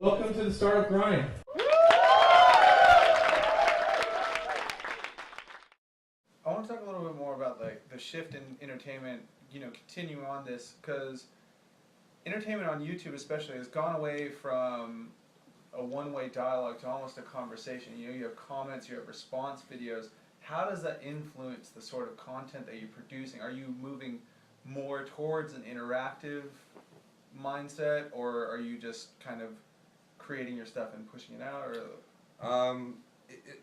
Welcome to the Startup Grind. I want to talk a little bit more about like the shift in entertainment, continue on this, because entertainment on YouTube especially has gone away from a one-way dialogue to almost a conversation. You have comments, you have response videos. How does that influence the sort of content that you're producing? Are you moving more towards an interactive mindset, or are you just kind of creating your stuff and pushing it out? Or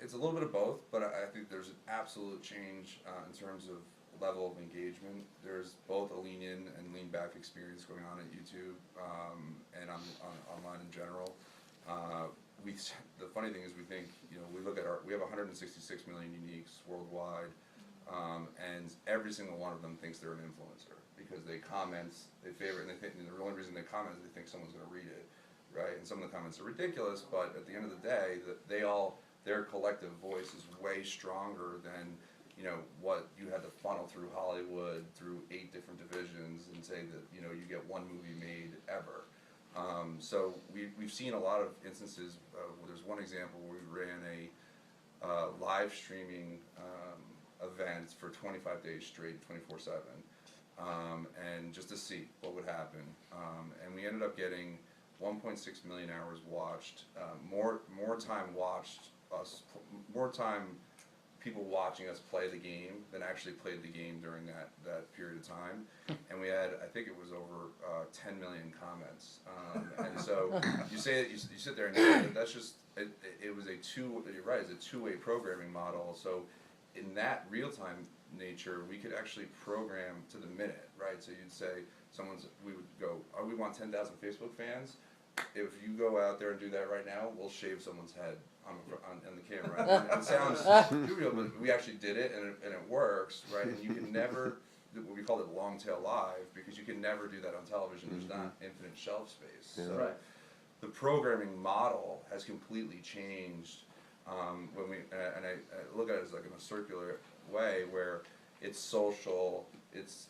It's a little bit of both, but I think there's an absolute change in terms of level of engagement. There's both a lean in and lean back experience going on at YouTube and on online in general. The funny thing is, we think, we look at we have 166 million uniques worldwide, and every single one of them thinks they're an influencer because they comment, they favorite, and they think, and the only reason they comment is they think someone's going to read it, right? And some of the comments are ridiculous, but at the end of the day, their collective voice is way stronger than what you had to funnel through Hollywood through 8 different divisions and say that you get one movie made ever. So we've seen a lot of instances. There's one example where we ran a live streaming event for 25 days straight, 24/7, and just to see what would happen. And we ended up getting 1.6 million hours watched, more time watched us, more time people watching us play the game than actually played the game during that period of time. And we had, I think it was over 10 million comments. And so you say that you sit there and you say that that's just, it was you're right, it's a two-way programming model. So in that real-time nature, we could actually program to the minute, right? So you'd say, we would go, oh, we want 10,000 Facebook fans. If you go out there and do that right now, we'll shave someone's head on the camera. And it sounds trivial, but we actually did it, and it works, right? And you can never, we called it long tail live, because you can never do that on television. There's not infinite shelf space. Yeah. So Right. the programming model has completely changed. When I look at it as like in a circular way where it's social, it's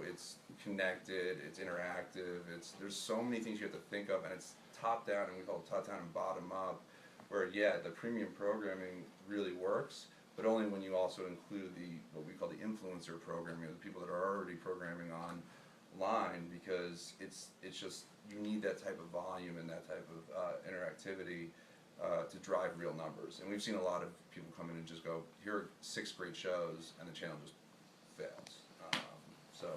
it's connected, it's interactive, there's so many things you have to think of, and it's top down, and we call it top down and bottom up, where the premium programming really works, but only when you also include what we call the influencer programming, the people that are already programming online, because it's just, you need that type of volume and that type of interactivity to drive real numbers. And we've seen a lot of people come in and just go, here are 6 great shows, and the channel just fails. So